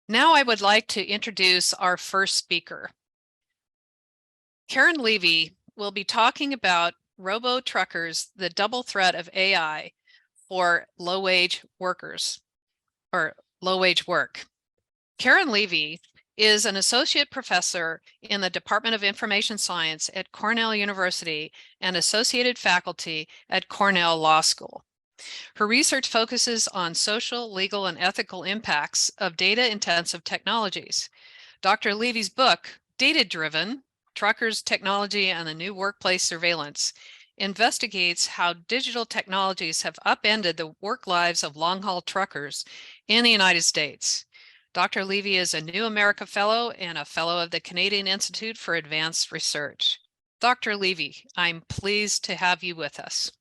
Now I would like to introduce our first speaker. Karen Levy will be talking about RoboTruckers, the double threat of AI for low-wage workers or low-wage work. Karen Levy is an associate professor in the Department of Information Science at Cornell University and associated faculty at Cornell Law School. Her research focuses on social, legal, and ethical impacts of data-intensive technologies. Dr. Levy's book, Data-Driven: Truckers, Technology, and the New Workplace Surveillance, investigates how digital technologies have upended the work lives of long-haul truckers in the United States. Dr. Levy is a New America Fellow and a Fellow of the Canadian Institute for Advanced Research. Dr. Levy, I'm pleased to have you with us.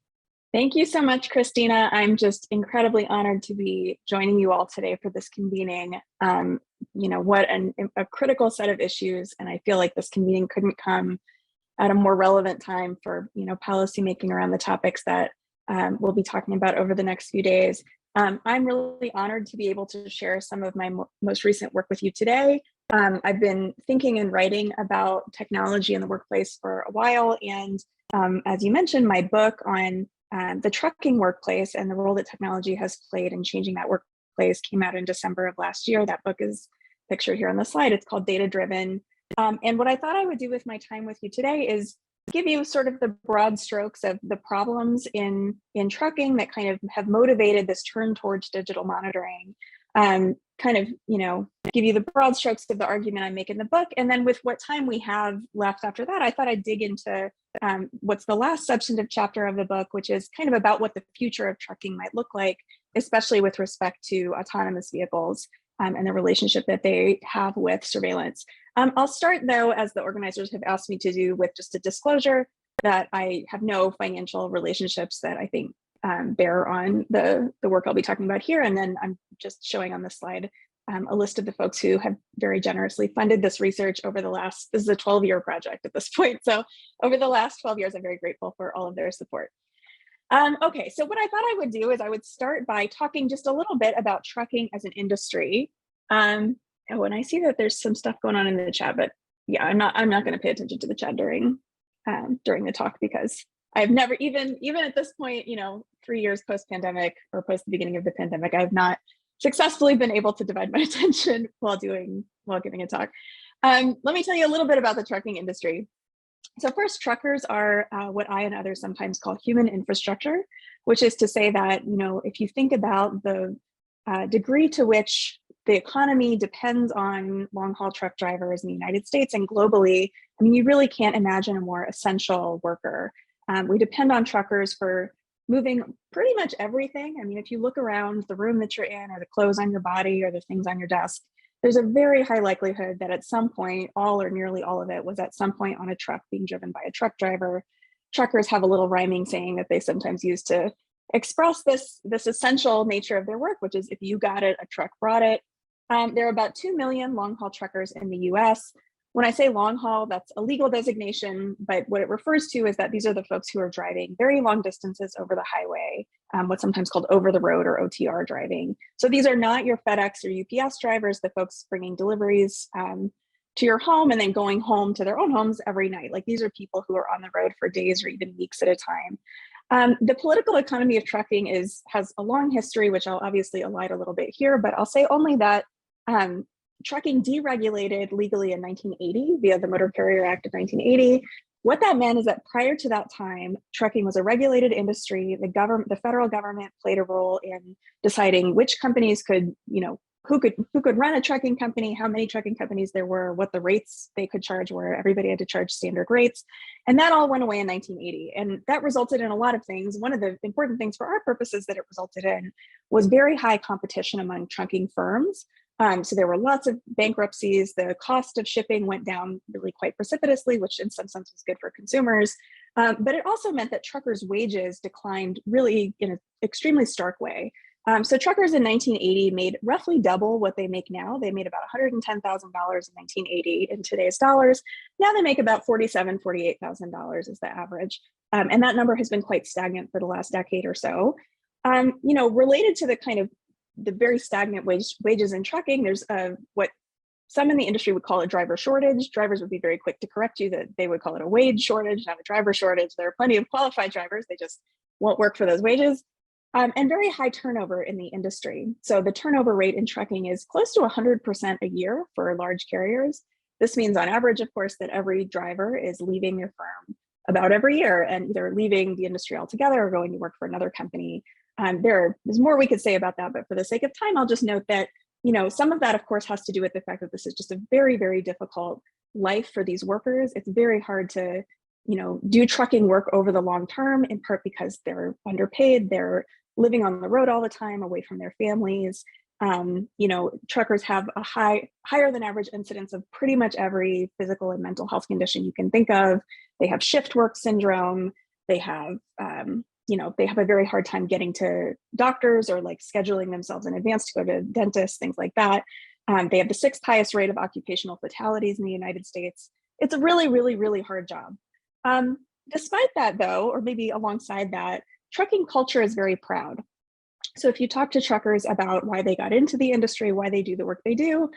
Thank you so much, Christina. I'm just incredibly honored to be joining you all today for this convening. What a critical set of issues, and I feel like this convening couldn't come at a more relevant time for policymaking around the topics that we'll be talking about over the next few days. I'm really honored to be able to share some of my most recent work with you today. I've been thinking and writing about technology in the workplace for a while, and as you mentioned, my book on the trucking workplace and the role that technology has played in changing that workplace came out in December of last year. That book is pictured here on the slide. It's called Data-Driven. And what I thought I would do with my time with you today is give you sort of the broad strokes of the problems in trucking that kind of have motivated this turn towards digital monitoring. Give you the broad strokes of the argument I make in the book. And then with what time we have left after that, I thought I'd dig into what's the last substantive chapter of the book, which is kind of about what the future of trucking might look like, especially with respect to autonomous vehicles and the relationship that they have with surveillance. I'll start, though, as the organizers have asked me to do, with just a disclosure that I have no financial relationships that I think bear on the work I'll be talking about here. And then I'm just showing on this slide a list of the folks who have very generously funded this research over the last, this is a 12-year project at this point. So over the last 12 years, I'm very grateful for all of their support. Okay, so what I thought I would do is I would start by talking just a little bit about trucking as an industry. And I see that there's some stuff going on in the chat, but yeah, I'm not going to pay attention to the chat during the talk, because I've never, even at this point, 3 years post-pandemic or post the beginning of the pandemic, I've not successfully been able to divide my attention while giving a talk. Let me tell you a little bit about the trucking industry. So first, truckers are what I and others sometimes call human infrastructure, which is to say that, if you think about the degree to which the economy depends on long-haul truck drivers in the United States and globally, I mean, you really can't imagine a more essential worker. We depend on truckers for moving pretty much everything. I mean, if you look around the room that you're in, or the clothes on your body, or the things on your desk, there's a very high likelihood that at some point, all or nearly all of it was at some point on a truck being driven by a truck driver. Truckers have a little rhyming saying that they sometimes use to express this essential nature of their work, which is, if you got it, a truck brought it. There are about 2 million long-haul truckers in the US. When I say long haul, that's a legal designation, but what it refers to is that these are the folks who are driving very long distances over the highway, what's sometimes called over the road or OTR driving. So these are not your FedEx or UPS drivers, the folks bringing deliveries to your home and then going home to their own homes every night. Like, these are people who are on the road for days or even weeks at a time. The political economy of trucking has a long history, which I'll obviously elide a little bit here, but I'll say only that trucking deregulated legally in 1980 via the Motor Carrier Act of 1980. What that meant is that prior to that time, trucking was a regulated industry. The federal government played a role in deciding which companies could, who could run a trucking company, how many trucking companies there were, what the rates they could charge were. Everybody had to charge standard rates. And that all went away in 1980. And that resulted in a lot of things. One of the important things for our purposes that it resulted in was very high competition among trucking firms. So there were lots of bankruptcies. The cost of shipping went down really quite precipitously, which in some sense was good for consumers. But it also meant that truckers' wages declined really in an extremely stark way. So truckers in 1980 made roughly double what they make now. They made about $110,000 in 1980 in today's dollars. Now they make about $47,000, $48,000 is the average. And that number has been quite stagnant for the last decade or so. Related to the kind of the very stagnant wages in trucking. There's what some in the industry would call a driver shortage. Drivers would be very quick to correct you that they would call it a wage shortage, not a driver shortage. There are plenty of qualified drivers. They just won't work for those wages. And very high turnover in the industry. So the turnover rate in trucking is close to 100% a year for large carriers. This means on average, of course, that every driver is leaving their firm about every year and either leaving the industry altogether or going to work for another company. There's more we could say about that, but for the sake of time, I'll just note that, you know, some of that, of course, has to do with the fact that this is just a very, very difficult life for these workers. It's very hard to, you know, do trucking work over the long term, in part because they're underpaid, they're living on the road all the time, away from their families. You know, truckers have a higher than average incidence of pretty much every physical and mental health condition you can think of. They have shift work syndrome. They have, you know, they have a very hard time getting to doctors or like scheduling themselves in advance to go to dentists, things like that. They have the 6th highest rate of occupational fatalities in the United States. It's a really, really, really hard job. Despite that, though, or maybe alongside that, trucking culture is very proud. So if you talk to truckers about why they got into the industry, why they do the work they do,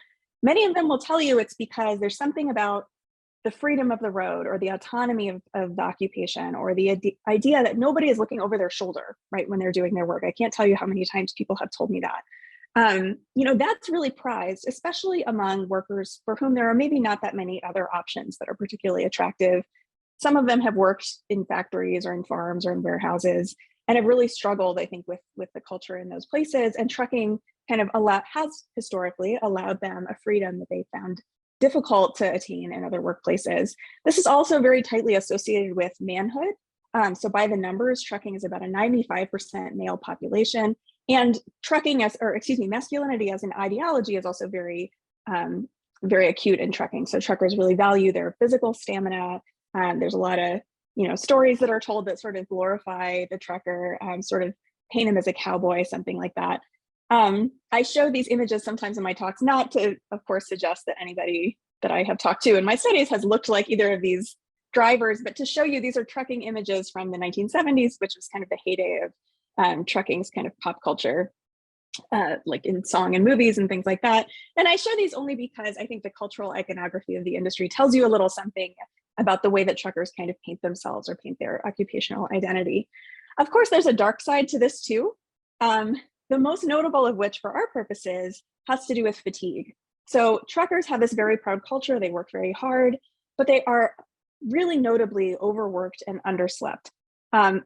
many of them will tell you it's because there's something about the freedom of the road or the autonomy of the occupation or the idea that nobody is looking over their shoulder, right, when they're doing their work. I can't tell you how many times people have told me that. You know, that's really prized, especially among workers for whom there are maybe not that many other options that are particularly attractive. Some of them have worked in factories or in farms or in warehouses and have really struggled, I think, with the culture in those places. And trucking kind of has historically allowed them a freedom that they found difficult to attain in other workplaces. This is also very tightly associated with manhood. So by the numbers, trucking is about a 95% male population. And masculinity as an ideology is also very, very acute in trucking. So truckers really value their physical stamina. There's a lot of, you know, stories that are told that sort of glorify the trucker, sort of paint him as a cowboy, something like that. I show these images sometimes in my talks, not to, of course, suggest that anybody that I have talked to in my studies has looked like either of these drivers, but to show you these are trucking images from the 1970s, which was kind of the heyday of trucking's kind of pop culture, like in song and movies and things like that. And I show these only because I think the cultural iconography of the industry tells you a little something about the way that truckers kind of paint themselves or paint their occupational identity. Of course, there's a dark side to this too. The most notable of which for our purposes has to do with fatigue. So truckers have this very proud culture, they work very hard, but they are really notably overworked and underslept.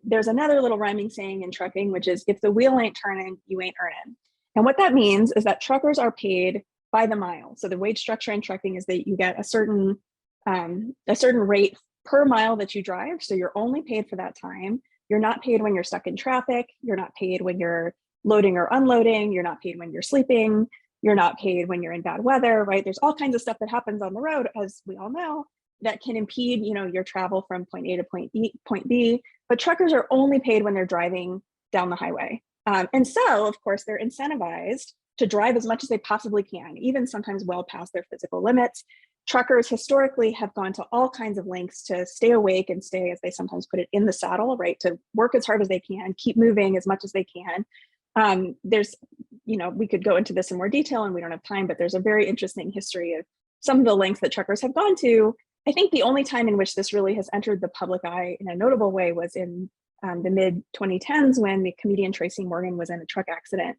There's another little rhyming saying in trucking, which is, if the wheel ain't turning, you ain't earning. And what that means is that truckers are paid by the mile. So the wage structure in trucking is that you get a certain rate per mile that you drive. So you're only paid for that time. You're not paid when you're stuck in traffic. You're not paid when you're loading or unloading. You're not paid when you're sleeping. You're not paid when you're in bad weather, right? There's all kinds of stuff that happens on the road, as we all know, that can impede, you know, your travel from point A to point B. But truckers are only paid when they're driving down the highway. And so, of course, they're incentivized to drive as much as they possibly can, even sometimes well past their physical limits. Truckers historically have gone to all kinds of lengths to stay awake and stay, as they sometimes put it, in the saddle, right? To work as hard as they can, keep moving as much as they can. There's, you know, we could go into this in more detail and we don't have time, but there's a very interesting history of some of the lengths that truckers have gone to. I think the only time in which this really has entered the public eye in a notable way was in the mid 2010s when the comedian Tracy Morgan was in a truck accident.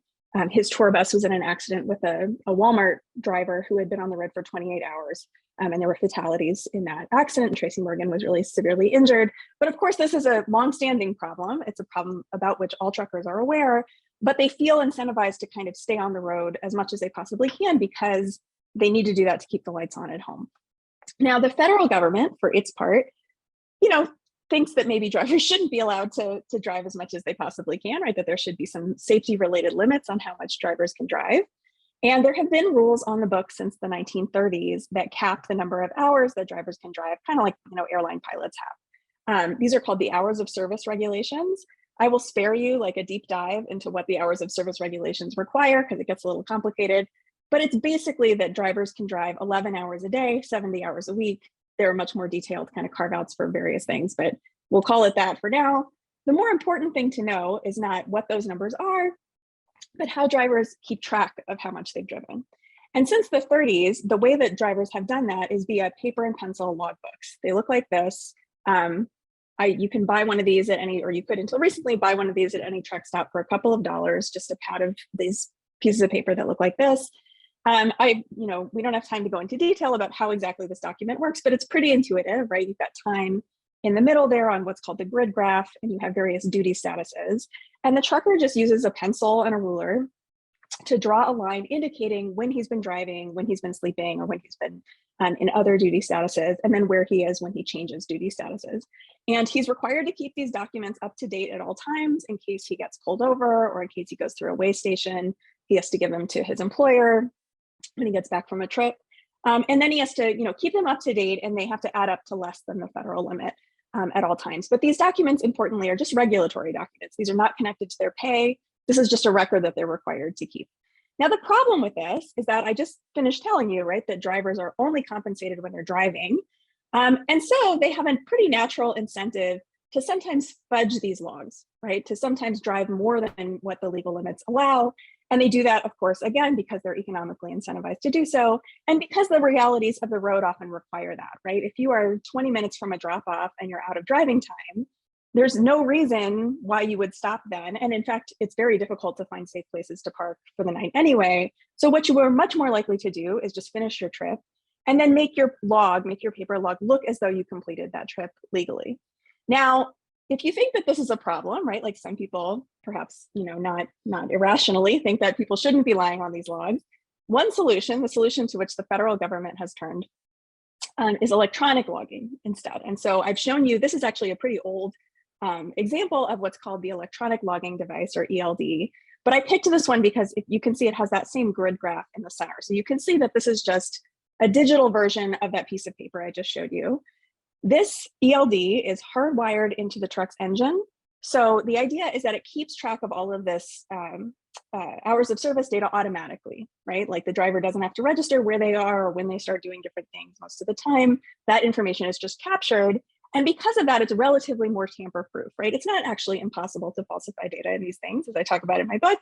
His tour bus was in an accident with a Walmart driver who had been on the road for 28 hours. And there were fatalities in that accident. And Tracy Morgan was really severely injured. But of course, this is a longstanding problem. It's a problem about which all truckers are aware, but they feel incentivized to kind of stay on the road as much as they possibly can because they need to do that to keep the lights on at home. Now, the federal government, for its part, you know, thinks that maybe drivers shouldn't be allowed to drive as much as they possibly can, right? That there should be some safety related limits on how much drivers can drive. And there have been rules on the books since the 1930s that cap the number of hours that drivers can drive, kind of like, you know, airline pilots have. These are called the hours of service regulations. I will spare you like a deep dive into what the hours of service regulations require because it gets a little complicated, but it's basically that drivers can drive 11 hours a day, 70 hours a week. There are much more detailed kind of carve outs for various things, but we'll call it that for now. The more important thing to know is not what those numbers are, but how drivers keep track of how much they've driven. And since the 30s, the way that drivers have done that is via paper and pencil logbooks. They look like this. You can buy one of these at any, or you could until recently buy one of these at any truck stop for a couple of dollars, just a pad of these pieces of paper that look like this. We don't have time to go into detail about how exactly this document works, but it's pretty intuitive, right? You've got time in the middle there on what's called the grid graph, and you have various duty statuses. And the trucker just uses a pencil and a ruler to draw a line indicating when he's been driving, when he's been sleeping, or when he's been in other duty statuses, and then where he is when he changes duty statuses. And he's required to keep these documents up to date at all times in case he gets pulled over or in case he goes through a weigh station. He has to give them to his employer when he gets back from a trip. And then he has to keep them up to date, and they have to add up to less than the federal limit at all times. But these documents, importantly, are just regulatory documents. These are not connected to their pay. This is just a record that they're required to keep. Now, the problem with this is that I just finished telling you, right, that drivers are only compensated when they're driving. And so they have a pretty natural incentive to sometimes fudge these logs, right, to sometimes drive more than what the legal limits allow. And they do that, of course, again, because they're economically incentivized to do so, and because the realities of the road often require that, right? If you are 20 minutes from a drop-off and you're out of driving time, there's no reason why you would stop then. And in fact, it's very difficult to find safe places to park for the night anyway. So what you are much more likely to do is just finish your trip and then make your paper log look as though you completed that trip legally. Now, if you think that this is a problem, right, like some people perhaps, not irrationally think that people shouldn't be lying on these logs, one solution, the solution to which the federal government has turned, is electronic logging instead. And so I've shown you, this is actually a pretty old example of what's called the electronic logging device, or ELD. But I picked this one because you can see it has that same grid graph in the center. So you can see that this is just a digital version of that piece of paper I just showed you. This ELD is hardwired into the truck's engine. So the idea is that it keeps track of all of this hours of service data automatically, right? Like the driver doesn't have to register where they are or when they start doing different things. Most of the time, that information is just captured. And because of that, it's relatively more tamper-proof, right? It's not actually impossible to falsify data in these things, as I talk about in my book,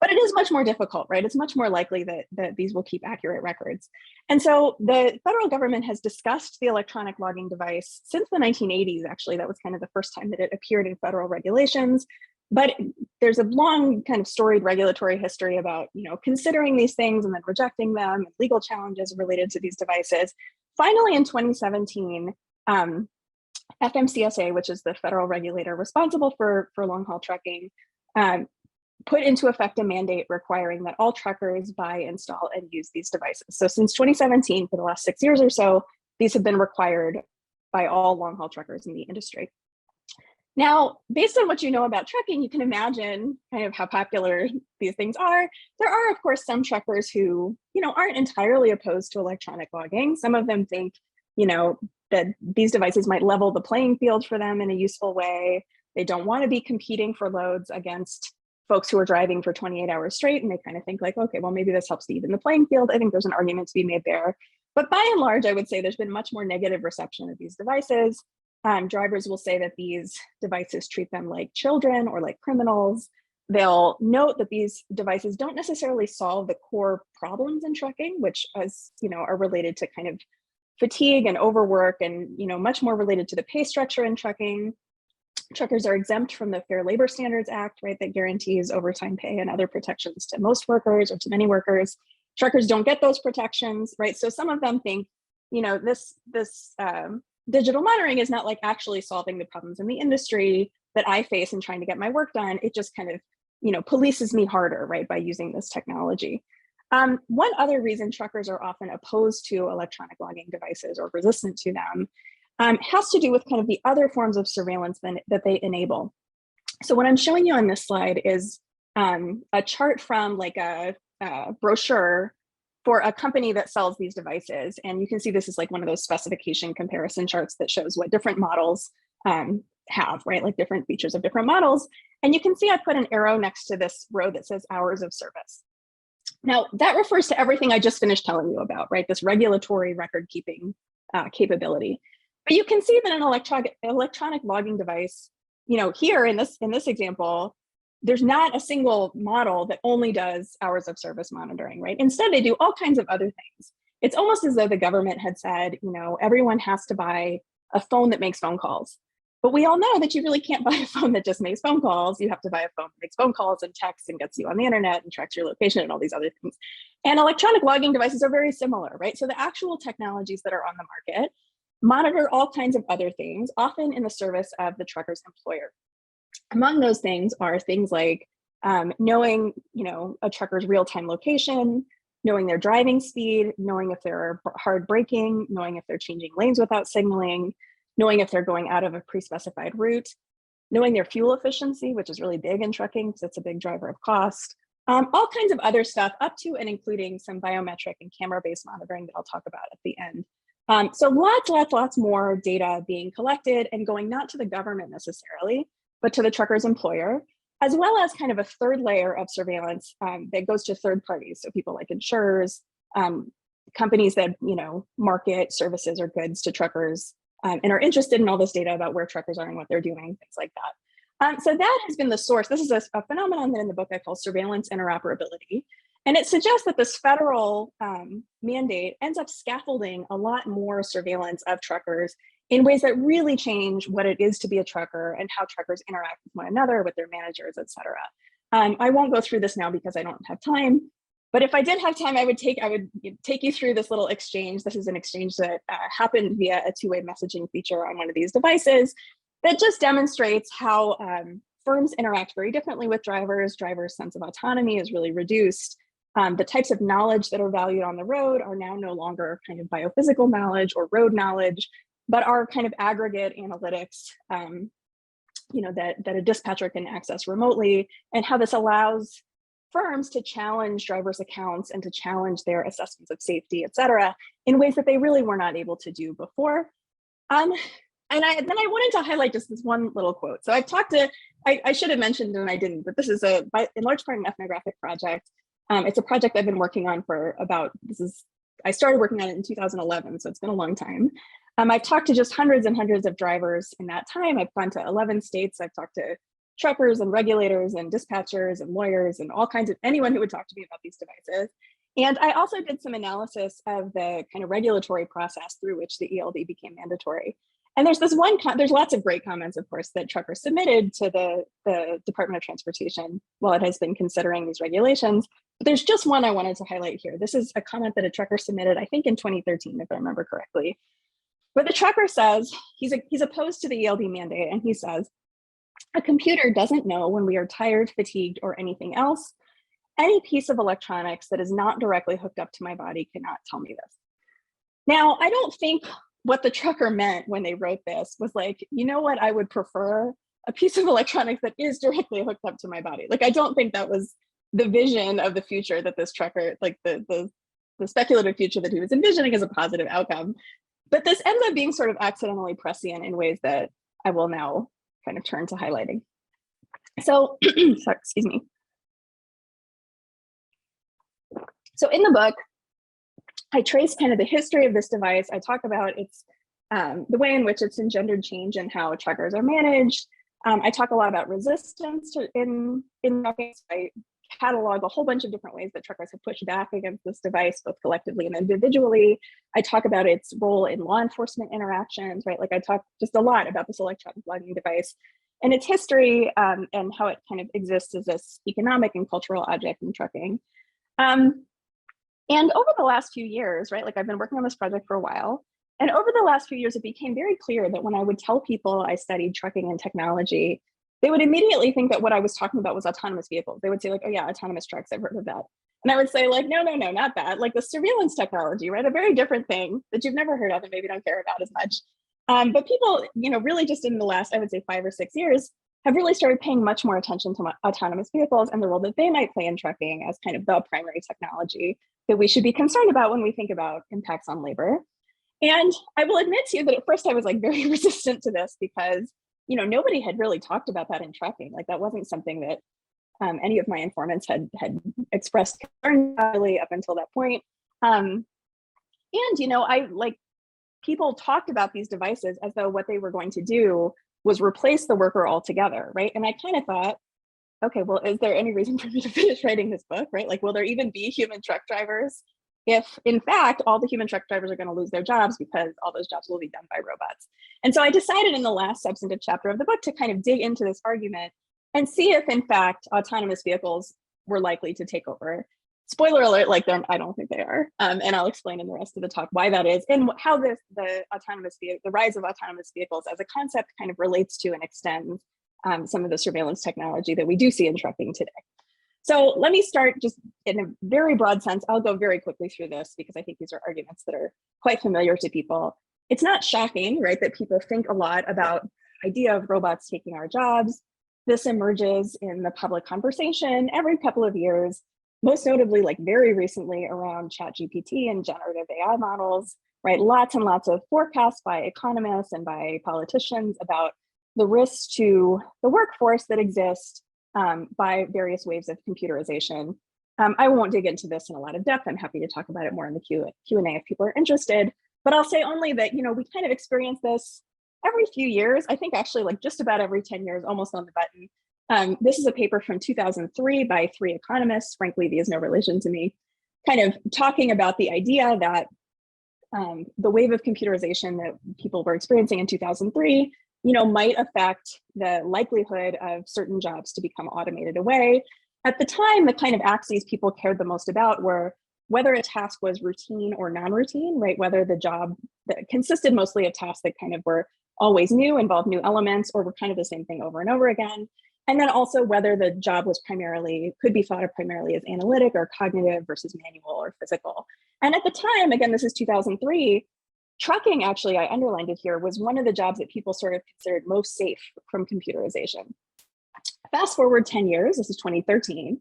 but it is much more difficult, right? It's much more likely that these will keep accurate records. And so the federal government has discussed the electronic logging device since the 1980s, actually. That was kind of the first time that it appeared in federal regulations. But there's a long kind of storied regulatory history about, considering these things and then rejecting them, and legal challenges related to these devices. Finally, in 2017, FMCSA, which is the federal regulator responsible for long-haul trucking, put into effect a mandate requiring that all truckers buy, install, and use these devices. So since 2017, for the last 6 years or so, these have been required by all long-haul truckers in the industry. Now, based on what you know about trucking, you can imagine kind of how popular these things are. There are, of course, some truckers who, aren't entirely opposed to electronic logging. Some of them think, that these devices might level the playing field for them in a useful way. They don't want to be competing for loads against folks who are driving for 28 hours straight, and they kind of think like, okay, well, maybe this helps to even the playing field. I think there's an argument to be made there. But by and large, I would say there's been much more negative reception of these devices. Drivers will say that these devices treat them like children or like criminals. They'll note that these devices don't necessarily solve the core problems in trucking, which, as are related to kind of fatigue and overwork, and much more related to the pay structure in trucking. Truckers are exempt from the Fair Labor Standards Act, right, that guarantees overtime pay and other protections to most workers or to many workers. Truckers don't get those protections, right? So some of them think, this digital monitoring is not like actually solving the problems in the industry that I face in trying to get my work done. It just kind of, polices me harder, right, by using this technology. One other reason truckers are often opposed to electronic logging devices or resistant to them has to do with kind of the other forms of surveillance that they enable. So what I'm showing you on this slide is a chart from like a brochure for a company that sells these devices. And you can see this is like one of those specification comparison charts that shows what different models have, right? Like different features of different models. And you can see I put an arrow next to this row that says hours of service. Now, that refers to everything I just finished telling you about, right? This regulatory record keeping capability. But you can see that an electronic logging device, here in this example, there's not a single model that only does hours of service monitoring, right? Instead, they do all kinds of other things. It's almost as though the government had said, everyone has to buy a phone that makes phone calls. But we all know that you really can't buy a phone that just makes phone calls. You have to buy a phone that makes phone calls and texts and gets you on the internet and tracks your location and all these other things. And electronic logging devices are very similar, right? So the actual technologies that are on the market monitor all kinds of other things, often in the service of the trucker's employer. Among those things are things like knowing, a trucker's real-time location, knowing their driving speed, knowing if they're hard braking, knowing if they're changing lanes without signaling, knowing if they're going out of a pre-specified route, knowing their fuel efficiency, which is really big in trucking because it's a big driver of cost, all kinds of other stuff up to and including some biometric and camera-based monitoring that I'll talk about at the end. So lots more data being collected and going not to the government necessarily, but to the trucker's employer, as well as kind of a third layer of surveillance that goes to third parties. So people like insurers, companies that market services or goods to truckers, and are interested in all this data about where truckers are and what they're doing, things like that. So that has been the source. This is a phenomenon that in the book I call surveillance interoperability. And it suggests that this federal mandate ends up scaffolding a lot more surveillance of truckers in ways that really change what it is to be a trucker and how truckers interact with one another, with their managers, et cetera. I won't go through this now because I don't have time. But if I did have time, I would take you through this little exchange. This is an exchange that happened via a two-way messaging feature on one of these devices that just demonstrates how firms interact very differently with drivers. Drivers' sense of autonomy is really reduced. The types of knowledge that are valued on the road are now no longer kind of biophysical knowledge or road knowledge, but are kind of aggregate analytics that a dispatcher can access remotely, and how this allows firms to challenge drivers' accounts and to challenge their assessments of safety, et cetera, in ways that they really were not able to do before. And then I wanted to highlight just this one little quote. So I've talked to, I should have mentioned and I didn't, but this is in large part an ethnographic project. It's a project I've been working on for I started working on it in 2011, so it's been a long time. I've talked to just hundreds and hundreds of drivers in that time. I've gone to 11 states. I've talked to truckers and regulators and dispatchers and lawyers and all kinds of anyone who would talk to me about these devices. And I also did some analysis of the kind of regulatory process through which the ELD became mandatory. And there's there's lots of great comments, of course, that truckers submitted to the Department of Transportation while it has been considering these regulations. But there's just one I wanted to highlight here. This is a comment that a trucker submitted, I think in 2013, if I remember correctly, where the trucker says, he's opposed to the ELD mandate, and he says, "A computer doesn't know when we are tired, fatigued, or anything else. Any piece of electronics that is not directly hooked up to my body cannot tell me this." Now, I don't think what the trucker meant when they wrote this was like, you know what, I would prefer a piece of electronics that is directly hooked up to my body. Like, I don't think that was the vision of the future that this trucker, like the speculative future that he was envisioning as a positive outcome. But this ends up being sort of accidentally prescient in ways that I will now kind of turn to highlighting. So, sorry, excuse me. So in the book, I trace kind of the history of this device. I talk about its the way in which it's engendered change in how truckers are managed. I talk a lot about resistance in trucking. I catalog a whole bunch of different ways that truckers have pushed back against this device, both collectively and individually. I talk about its role in law enforcement interactions, right? Like, I talk just a lot about this electronic logging device and its history, and how it kind of exists as this economic and cultural object in trucking. And over the last few years, right, like, I've been working on this project for a while, and over the last few years, it became very clear that when I would tell people I studied trucking and technology, they would immediately think that what I was talking about was autonomous vehicles. They would say, like, "Oh yeah, autonomous trucks, I've heard of that." And I would say, like, no, not that. Like, the surveillance technology, right? A very different thing that you've never heard of and maybe don't care about as much. But people, really just in the last, I would say 5 or 6 years, have really started paying much more attention to autonomous vehicles and the role that they might play in trucking as kind of the primary technology that we should be concerned about when we think about impacts on labor. And I will admit to you that at first I was like very resistant to this because, nobody had really talked about that in trucking. Like, that wasn't something that any of my informants had expressed concern really up until that point. And, people talked about these devices as though what they were going to do was replace the worker altogether, right? And I kind of thought, okay, well, is there any reason for me to finish writing this book, right? Like, will there even be human truck drivers if, in fact, all the human truck drivers are going to lose their jobs because all those jobs will be done by robots? And so I decided in the last substantive chapter of the book to kind of dig into this argument and see if, in fact, autonomous vehicles were likely to take over. Spoiler alert, like I don't think they are. And I'll explain in the rest of the talk why that is and how the rise of autonomous vehicles as a concept kind of relates to and extends some of the surveillance technology that we do see in trucking today. So let me start just in a very broad sense. I'll go very quickly through this because I think these are arguments that are quite familiar to people. It's not shocking, right, that people think a lot about the idea of robots taking our jobs. This emerges in the public conversation every couple of years, most notably like very recently around ChatGPT and generative AI models, right? Lots and lots of forecasts by economists and by politicians about the risks to the workforce that exist by various waves of computerization. I won't dig into this in a lot of depth. I'm happy to talk about it more in the Q&A if people are interested, but I'll say only that, you know, we kind of experience this every few years. I think actually like just about every 10 years, almost on the button. This is a paper from 2003 by 3 economists. Frank Levy is no relation to me, kind of talking about the idea that the wave of computerization that people were experiencing in 2003, you know, might affect the likelihood of certain jobs to become automated away. At the time, the kind of axes people cared the most about were whether a task was routine or non-routine, right? Whether the job that consisted mostly of tasks that kind of were always new, involved new elements, or were kind of the same thing over and over again. And then also whether the job was could be thought of primarily as analytic or cognitive versus manual or physical. And at the time, again, this is 2003, trucking, actually, I underlined it here, was one of the jobs that people sort of considered most safe from computerization. Fast forward 10 years, this is 2013,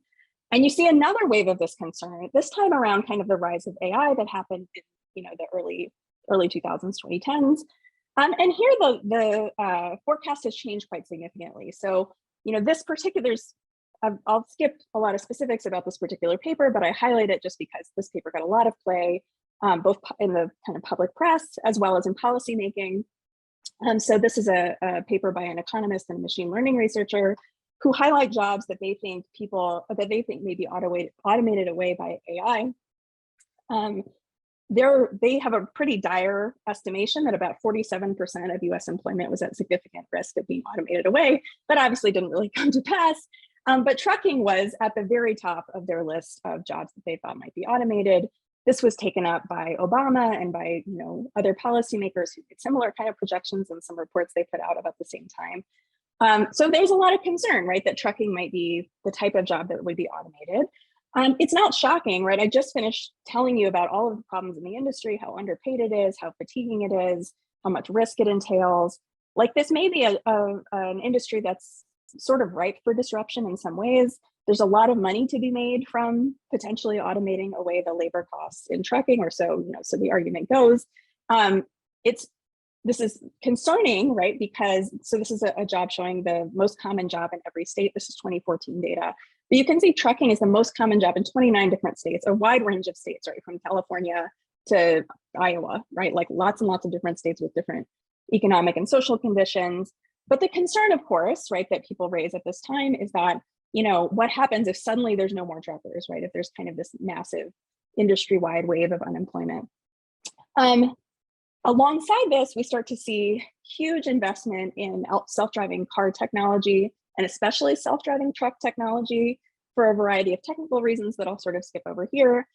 and you see another wave of this concern, this time around kind of the rise of AI that happened in, you know, the early 2000s, 2010s. And here the forecast has changed quite significantly. So, you know, this particular, I'll skip a lot of specifics about this particular paper, but I highlight it just because this paper got a lot of play, both in the kind of public press as well as in policymaking. So this is a paper by an economist and a machine learning researcher who highlight jobs that they think may be automated away by AI. They have a pretty dire estimation that about 47% of US employment was at significant risk of being automated away. That obviously didn't really come to pass, but trucking was at the very top of their list of jobs that they thought might be automated. This was taken up by Obama and by, you know, other policymakers who did similar kind of projections and some reports they put out about the same time. So there's a lot of concern, right, that trucking might be the type of job that would be automated. It's not shocking, right? I just finished telling you about all of the problems in the industry, how underpaid it is, how fatiguing it is, how much risk it entails. Like, this may be an industry that's sort of ripe for disruption in some ways. There's a lot of money to be made from potentially automating away the labor costs in trucking, or so, you know, so the argument goes. This is concerning, right? Because, so this is a job showing the most common job in every state. This is 2014 data. But you can see trucking is the most common job in 29 different states, a wide range of states, right? From California to Iowa, right? Like lots and lots of different states with different economic and social conditions. But the concern, of course, right, that people raise at this time is that, you know, what happens if suddenly there's no more truckers, right? If there's kind of this massive industry-wide wave of unemployment. Alongside this, we start to see huge investment in self-driving car technology, and especially self-driving truck technology, for a variety of technical reasons that I'll sort of skip over here.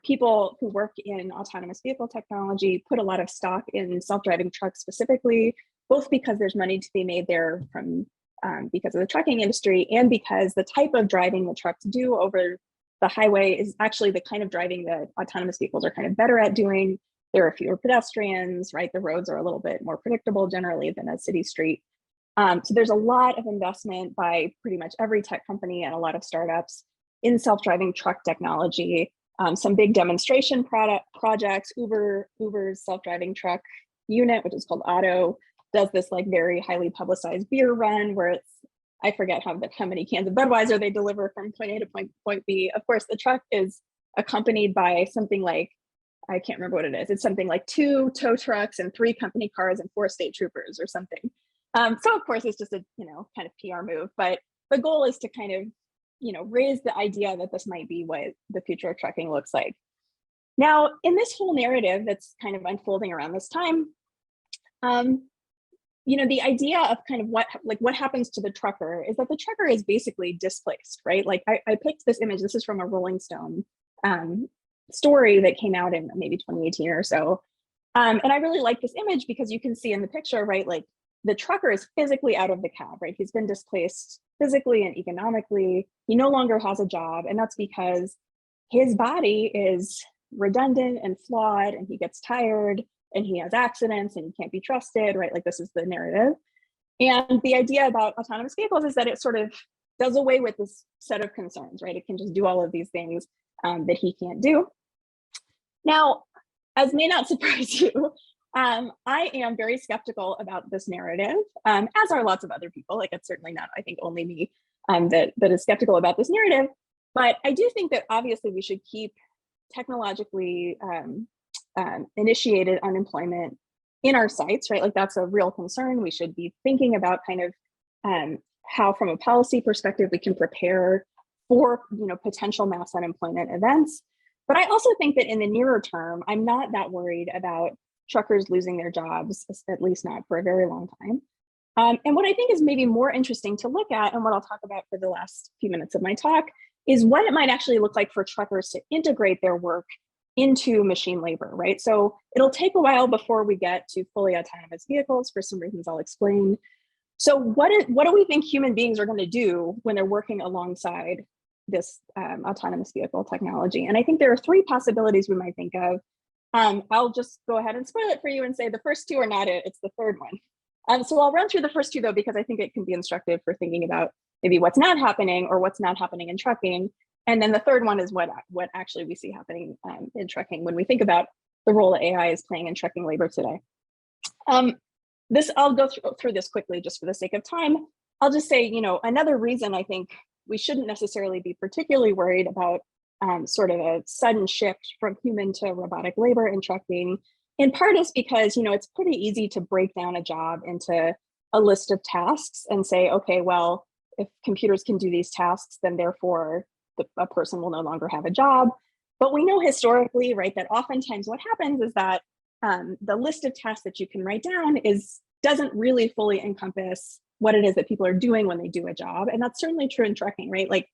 People who work in autonomous vehicle technology put a lot of stock in self-driving trucks specifically, both because there's money to be made there from because of the trucking industry, and because the type of driving the trucks do over the highway is actually the kind of driving that autonomous vehicles are kind of better at doing. There are fewer pedestrians, right? The roads are a little bit more predictable generally than a city street. So there's a lot of investment by pretty much every tech company and a lot of startups in self-driving truck technology. Some big demonstration projects. Uber's self-driving truck unit, which is called Otto, does this like very highly publicized beer run where it's, I forget how many cans of Budweiser they deliver from point A to point B. Of course, the truck is accompanied by something like, I can't remember what it is. It's something like 2 tow trucks and 3 company cars and 4 state troopers or something. So of course it's just a, you know, kind of PR move, but the goal is to kind of, raise the idea that this might be what the future of trucking looks like. Now, in this whole narrative that's kind of unfolding around this time, the idea of kind of what happens to the trucker is that the trucker is basically displaced, right? Like I picked this image. This is from a Rolling Stone story that came out in maybe 2018 or so. And I really like this image because you can see in the picture, right? Like the trucker is physically out of the cab, right? He's been displaced physically and economically. He no longer has a job. And that's because his body is redundant and flawed, and he gets tired, and he has accidents, and he can't be trusted, right? Like this is the narrative. And the idea about autonomous vehicles is that it sort of does away with this set of concerns, right? It can just do all of these things that he can't do. Now, as may not surprise you, I am very skeptical about this narrative, as are lots of other people. Like it's certainly not, I think, only me that is skeptical about this narrative. But I do think that obviously we should keep technologically initiated unemployment in our sights, right? Like that's a real concern. We should be thinking about kind of how, from a policy perspective, we can prepare for potential mass unemployment events. But I also think that in the nearer term, I'm not that worried about truckers losing their jobs, at least not for a very long time. And what I think is maybe more interesting to look at, and what I'll talk about for the last few minutes of my talk, is what it might actually look like for truckers to integrate their work into machine labor, right? So it'll take a while before we get to fully autonomous vehicles for some reasons I'll explain. So what do we think human beings are going to do when they're working alongside this autonomous vehicle technology? And I think there are three possibilities we might think of. I'll just go ahead and spoil it for you and say the first two are not it, it's the third one. So I'll run through the first two though, because I think it can be instructive for thinking about maybe what's not happening or what's not happening in trucking. And then the third one is what actually we see happening in trucking when we think about the role that AI is playing in trucking labor today. I'll go through this quickly just for the sake of time. I'll just say, another reason I think we shouldn't necessarily be particularly worried about sort of a sudden shift from human to robotic labor in trucking, in part is because, it's pretty easy to break down a job into a list of tasks and say, okay, well, if computers can do these tasks, then therefore a person will no longer have a job. But we know historically, right, that oftentimes what happens is that the list of tasks that you can write down doesn't really fully encompass what it is that people are doing when they do a job. And that's certainly true in trucking, right? Like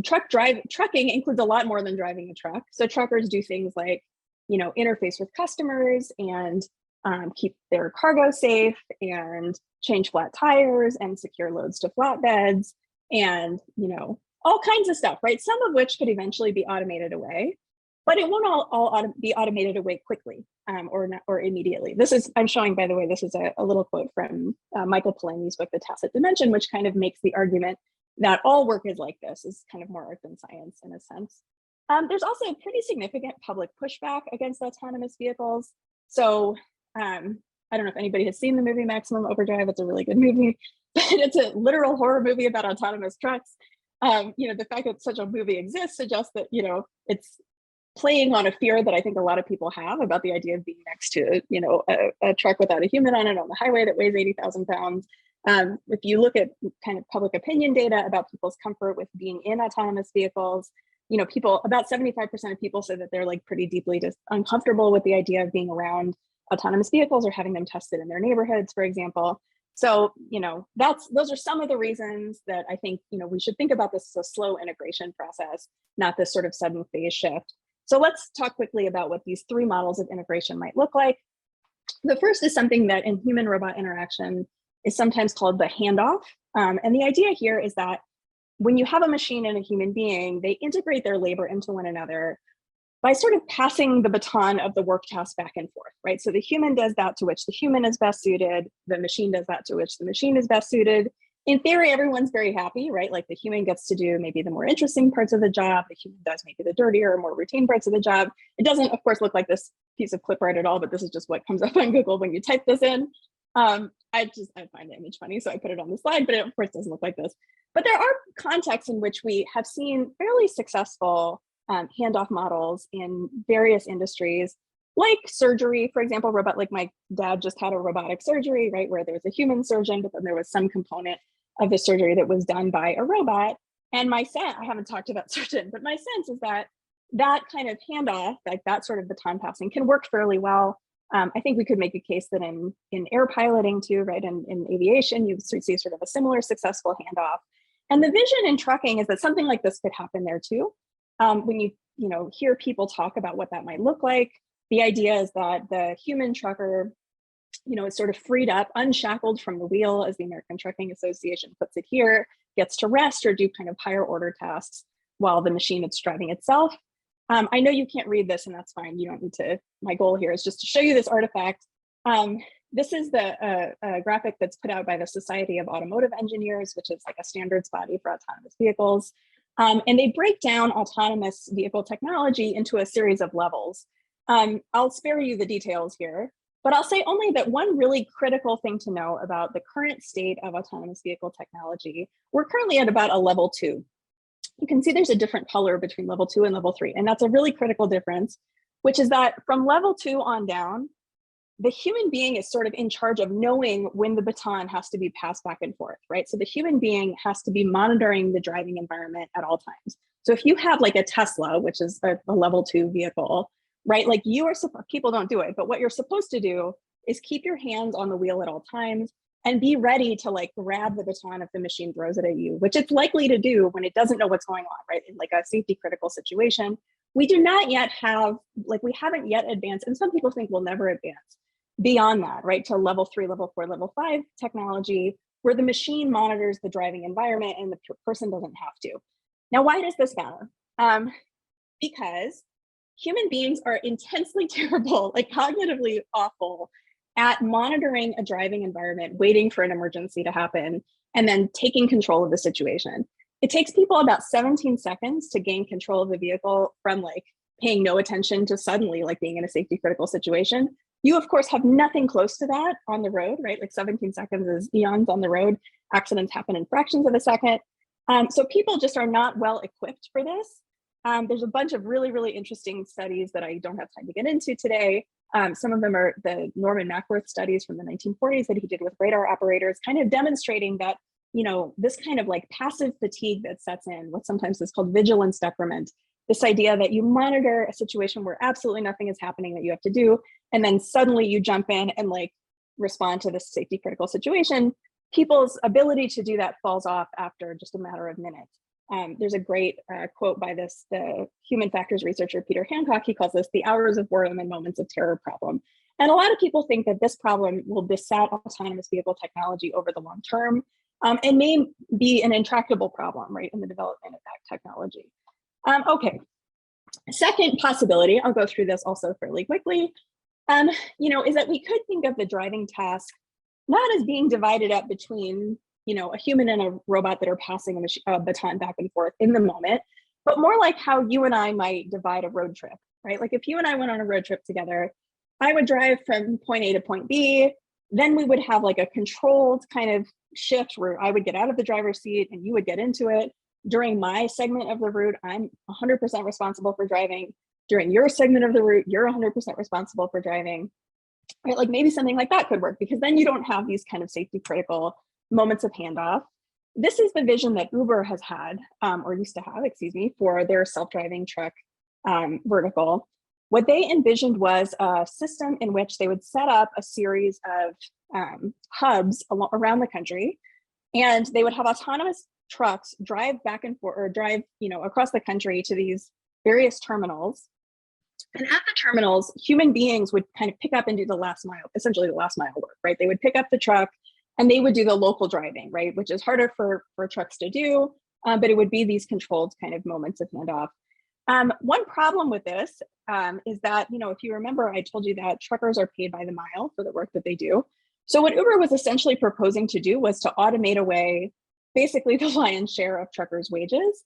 trucking includes a lot more than driving a truck. So truckers do things like, interface with customers and keep their cargo safe and change flat tires and secure loads to flatbeds and, all kinds of stuff, right? Some of which could eventually be automated away, but it won't all be automated away quickly or immediately. I'm showing, by the way, this is a little quote from Michael Polanyi's book, The Tacit Dimension, which kind of makes the argument that all work is like this, is kind of more art than science in a sense. There's also a pretty significant public pushback against autonomous vehicles. So I don't know if anybody has seen the movie Maximum Overdrive. It's a really good movie, but it's a literal horror movie about autonomous trucks. The fact that such a movie exists suggests that, it's playing on a fear that I think a lot of people have about the idea of being next to, a truck without a human on it on the highway that weighs 80,000 pounds. If you look at kind of public opinion data about people's comfort with being in autonomous vehicles, about 75% of people say that they're like pretty deeply just uncomfortable with the idea of being around autonomous vehicles or having them tested in their neighborhoods, for example. So, those are some of the reasons that I think, we should think about this as a slow integration process, not this sort of sudden phase shift. So let's talk quickly about what these three models of integration might look like. The first is something that in human robot interaction is sometimes called the handoff. And the idea here is that when you have a machine and a human being, they integrate their labor into one another by sort of passing the baton of the work task back and forth, right? So the human does that to which the human is best suited, the machine does that to which the machine is best suited. In theory, everyone's very happy, right? Like the human gets to do maybe the more interesting parts of the job, the human does maybe the dirtier, more routine parts of the job. It doesn't, of course, look like this piece of clip art at all, but this is just what comes up on Google when you type this in. I find the image funny, so I put it on the slide, but it of course doesn't look like this. But there are contexts in which we have seen fairly successful handoff models in various industries, like surgery, for example. Like my dad just had a robotic surgery, right, where there was a human surgeon, but then there was some component of the surgery that was done by a robot. And my sense, I haven't talked about surgeon, but my sense is that that kind of handoff, like that sort of baton passing, can work fairly well. I think we could make a case that in air piloting too, right? In aviation, you see sort of a similar successful handoff. And the vision in trucking is that something like this could happen there too. When you hear people talk about what that might look like, the idea is that the human trucker, is sort of freed up, unshackled from the wheel, as the American Trucking Association puts it here, gets to rest or do kind of higher order tasks while the machine is driving itself. I know you can't read this, and that's fine. You don't need to. My goal here is just to show you this artifact. This is the graphic that's put out by the Society of Automotive Engineers, which is like a standards body for autonomous vehicles. And they break down autonomous vehicle technology into a series of levels. I'll spare you the details here, but I'll say only that one really critical thing to know about the current state of autonomous vehicle technology, we're currently at about a level 2. You can see there's a different color between level 2 and level 3, and that's a really critical difference, which is that from level 2 on down, the human being is sort of in charge of knowing when the baton has to be passed back and forth, right? So the human being has to be monitoring the driving environment at all times. So if you have like a Tesla, which is a level 2 vehicle, right? Like people don't do it, but what you're supposed to do is keep your hands on the wheel at all times and be ready to like grab the baton if the machine throws it at you, which it's likely to do when it doesn't know what's going on, right? In like a safety critical situation. We do not yet have, we haven't yet advanced, and some people think we'll never advance beyond that, right? To level 3, level 4, level 5 technology, where the machine monitors the driving environment and the person doesn't have to. Now, why does this matter? Because human beings are intensely terrible, like cognitively awful at monitoring a driving environment, waiting for an emergency to happen, and then taking control of the situation. It takes people about 17 seconds to gain control of the vehicle from like paying no attention to suddenly like being in a safety critical situation. You of course have nothing close to that on the road, right? Like 17 seconds is eons on the road. Accidents happen in fractions of a second. So people just are not well equipped for this. There's a bunch of really, really interesting studies that I don't have time to get into today. Some of them are the Norman Mackworth studies from the 1940s that he did with radar operators, kind of demonstrating that, this kind of like passive fatigue that sets in, what sometimes is called vigilance decrement, this idea that you monitor a situation where absolutely nothing is happening that you have to do, and then suddenly you jump in and like respond to this safety critical situation. People's ability to do that falls off after just a matter of minutes. There's a great quote by the human factors researcher, Peter Hancock. He calls this the hours of boredom and moments of terror problem. And a lot of people think that this problem will beset autonomous vehicle technology over the long term, and may be an intractable problem, right, in the development of that technology. Okay, second possibility, I'll go through this also fairly quickly, is that we could think of the driving task not as being divided up between a human and a robot that are passing a baton back and forth in the moment, but more like how you and I might divide a road trip, right? Like if you and I went on a road trip together, I would drive from point A to point B, then we would have like a controlled kind of shift where I would get out of the driver's seat and you would get into it. During my segment of the route, I'm 100% responsible for driving. During your segment of the route, you're 100% responsible for driving, right? Like maybe something like that could work, because then you don't have these kind of safety critical moments of handoff. This is the vision that Uber has had, or used to have, for their self-driving truck vertical. What they envisioned was a system in which they would set up a series of hubs around the country, and they would have autonomous trucks drive back and forth, or drive, across the country to these various terminals. And at the terminals, human beings would kind of pick up and do the last mile, essentially the last mile work, right? They would pick up the truck and they would do the local driving, right? Which is harder for trucks to do, but it would be these controlled kind of moments of handoff. One problem with this is that, if you remember, I told you that truckers are paid by the mile for the work that they do. So what Uber was essentially proposing to do was to automate away basically the lion's share of truckers' wages.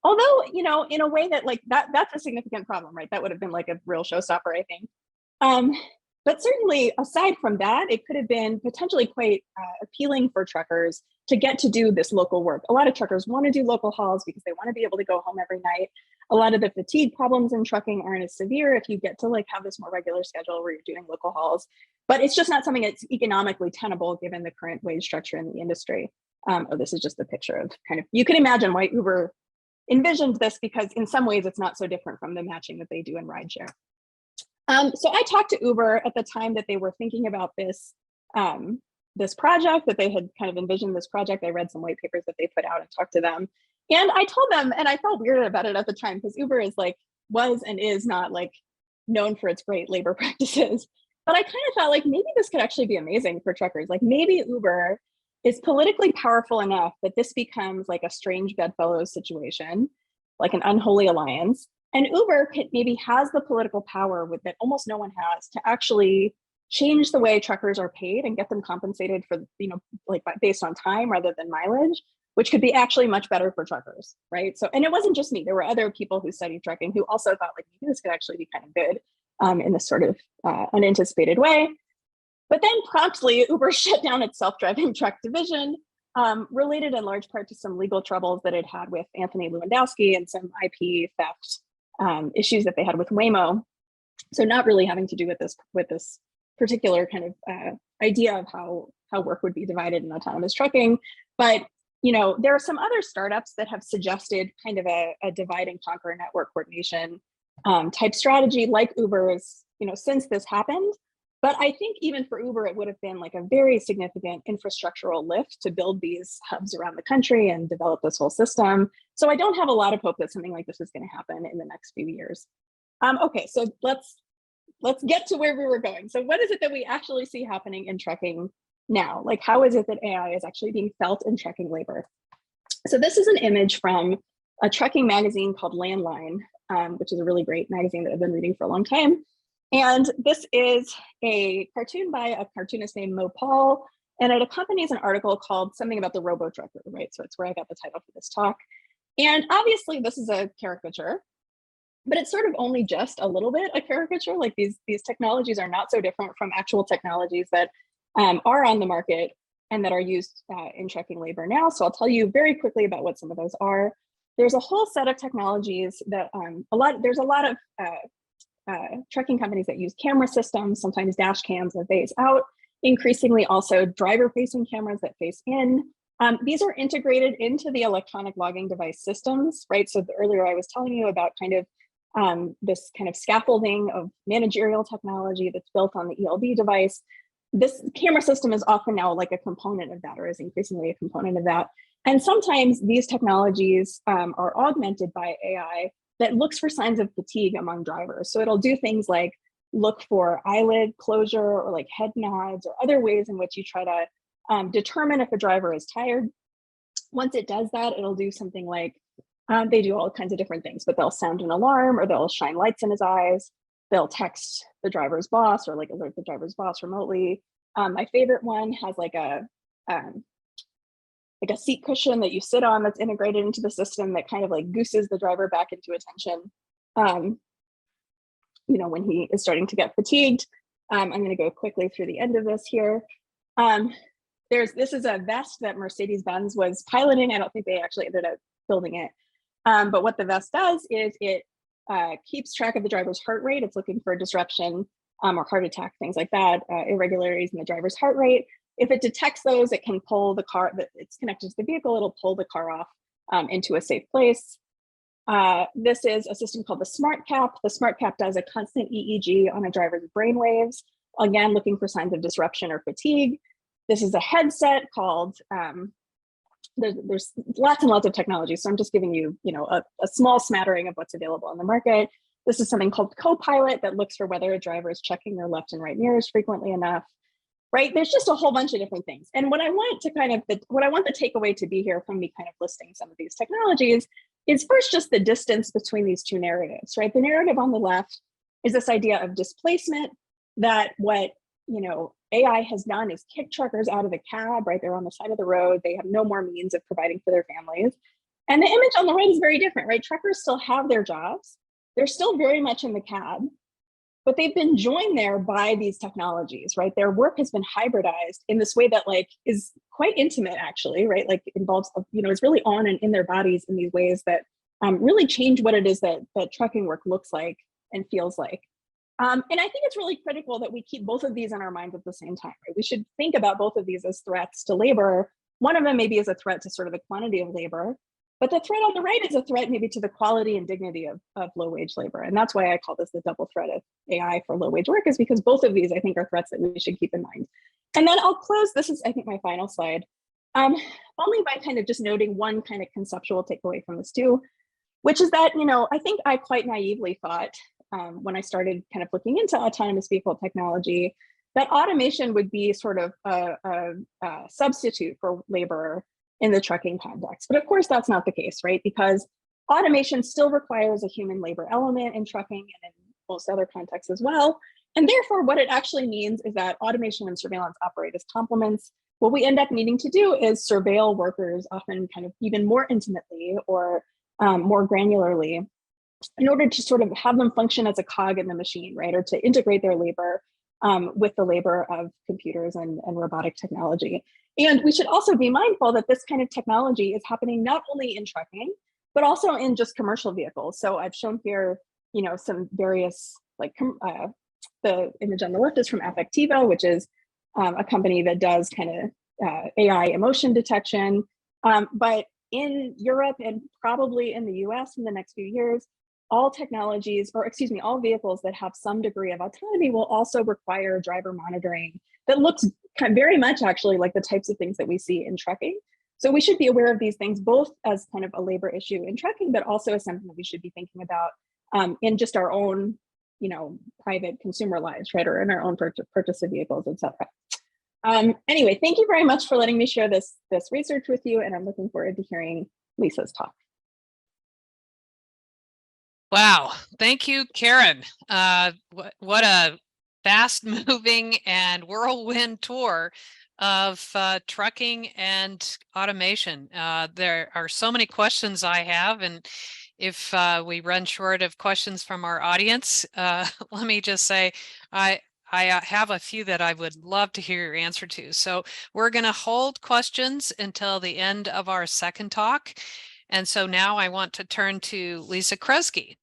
Although, in a way that that's a significant problem, right? That would have been like a real showstopper, I think. But certainly aside from that, it could have been potentially quite appealing for truckers to get to do this local work. A lot of truckers want to do local hauls because they want to be able to go home every night. A lot of the fatigue problems in trucking aren't as severe if you get to have this more regular schedule where you're doing local hauls, but it's just not something that's economically tenable given the current wage structure in the industry. Oh, this is just a picture of kind of, you can imagine why Uber envisioned this, because in some ways it's not so different from the matching that they do in rideshare. So I talked to Uber at the time that they were thinking about this, this project, that they had kind of envisioned this project. I read some white papers that they put out and talked to them. And I told them, and I felt weird about it at the time, because Uber is like, was and is not like known for its great labor practices. But I kind of thought like, maybe this could actually be amazing for truckers. Like maybe Uber is politically powerful enough that this becomes like a strange bedfellows situation, like an unholy alliance. And Uber maybe has the political power with that almost no one has to actually change the way truckers are paid and get them compensated for, you know, like based on time rather than mileage, which could be actually much better for truckers, right? So, and it wasn't just me, there were other people who studied trucking who also thought like, maybe this could actually be kind of good in this sort of unanticipated way. But then promptly Uber shut down its self-driving truck division, related in large part to some legal troubles that it had with Anthony Lewandowski and some IP theft issues that they had with Waymo. So not really having to do with this particular kind of idea of how work would be divided in autonomous trucking. But you know, there are some other startups that have suggested kind of a divide and conquer network coordination type strategy like Uber's, you know, since this happened. But I think even for Uber, it would have been like a very significant infrastructural lift to build these hubs around the country and develop this whole system. So I don't have a lot of hope that something like this is going to happen in the next few years. Okay, so let's get to where we were going. So what is it that we actually see happening in trucking now? Like, how is it that AI is actually being felt in trucking labor? So this is an image from a trucking magazine called Landline, which is a really great magazine that I've been reading for a long time. And this is a cartoon by a cartoonist named Mo Paul, and it accompanies an article called Something About the RoboTrucker, right? So it's where I got the title for this talk. And obviously this is a caricature, but it's sort of only just a little bit a caricature. Like these technologies are not so different from actual technologies that are on the market and that are used in trucking labor now. So I'll tell you very quickly about what some of those are. There's a whole set of technologies that there's a lot of trucking companies that use camera systems, sometimes dash cams that face out, increasingly also driver-facing cameras that face in. These are integrated into the electronic logging device systems, right? So earlier I was telling you about kind of this kind of scaffolding of managerial technology that's built on the ELD device. This camera system is often now like a component of that, or is increasingly a component of that. And sometimes these technologies are augmented by AI that looks for signs of fatigue among drivers. So it'll do things like look for eyelid closure or like head nods or other ways in which you try to determine if a driver is tired. Once it does that, it'll do something like, they do all kinds of different things, but they'll sound an alarm or they'll shine lights in his eyes. They'll text the driver's boss or like alert the driver's boss remotely. My favorite one has like a seat cushion that you sit on that's integrated into the system that kind of like gooses the driver back into attention, you know, when he is starting to get fatigued. I'm going to go quickly through the end of this here. This is a vest that Mercedes-Benz was piloting. I don't think they actually ended up building it. But what the vest does is it keeps track of the driver's heart rate. It's looking for disruption or heart attack, things like that, irregularities in the driver's heart rate. If it detects those, it can pull the car that it's connected to the vehicle, it'll pull the car off into a safe place. This is a system called the Smart Cap. The Smart Cap does a constant EEG on a driver's brain waves, again, looking for signs of disruption or fatigue. This is a headset called, there's lots and lots of technology. So I'm just giving you, a small smattering of what's available on the market. This is something called Copilot that looks for whether a driver is checking their left and right mirrors frequently enough. Right, there's just a whole bunch of different things. And what I want the takeaway to be here from me kind of listing some of these technologies is first just the distance between these two narratives, right? The narrative on the left is this idea of displacement, that what AI has done is kick truckers out of the cab, right? They're on the side of the road. They have no more means of providing for their families. And the image on the right is very different, right? Truckers still have their jobs. They're still very much in the cab, but they've been joined there by these technologies, right? Their work has been hybridized in this way that is quite intimate actually, right? Like involves, it's really on and in their bodies in these ways that really change what it is that trucking work looks like and feels like. And I think it's really critical that we keep both of these in our minds at the same time, right? We should think about both of these as threats to labor one of them maybe is a threat to sort of the quantity of labor, but the threat on the right is a threat maybe to the quality and dignity of low-wage labor. And that's why I call this the double threat of AI for low-wage work, is because both of these, I think, are threats that we should keep in mind. And then I'll close, this is, I think, my final slide, only by kind of just noting one kind of conceptual takeaway from this too, which is that, I think I quite naively thought when I started kind of looking into autonomous vehicle technology, that automation would be sort of a substitute for labor in the trucking context. But of course, that's not the case, right? Because automation still requires a human labor element in trucking and in most other contexts as well. And therefore, what it actually means is that automation and surveillance operate as complements. What we end up needing to do is surveil workers, often kind of even more intimately or more granularly, in order to sort of have them function as a cog in the machine, right? Or to integrate their labor with the labor of computers and robotic technology. And we should also be mindful that this kind of technology is happening not only in trucking, but also in just commercial vehicles. So I've shown here, some various, like the image on the left is from Affectiva, which is a company that does kind of AI emotion detection. But in Europe and probably in the US in the next few years, all technologies, or excuse me, all vehicles that have some degree of autonomy will also require driver monitoring that looks very much actually like the types of things that we see in trucking. So we should be aware of these things, both as kind of a labor issue in trucking, but also as something that we should be thinking about in just our own, private consumer lives, right? Or in our own purchase of vehicles, et cetera. Anyway, thank you very much for letting me share this research with you, and I'm looking forward to hearing Lisa's talk. Wow, thank you, Karen. What a fast-moving and whirlwind tour of trucking and automation. There are so many questions I have, and if we run short of questions from our audience, let me just say I have a few that I would love to hear your answer to. So we're going to hold questions until the end of our second talk. And so now I want to turn to Lisa Kresge.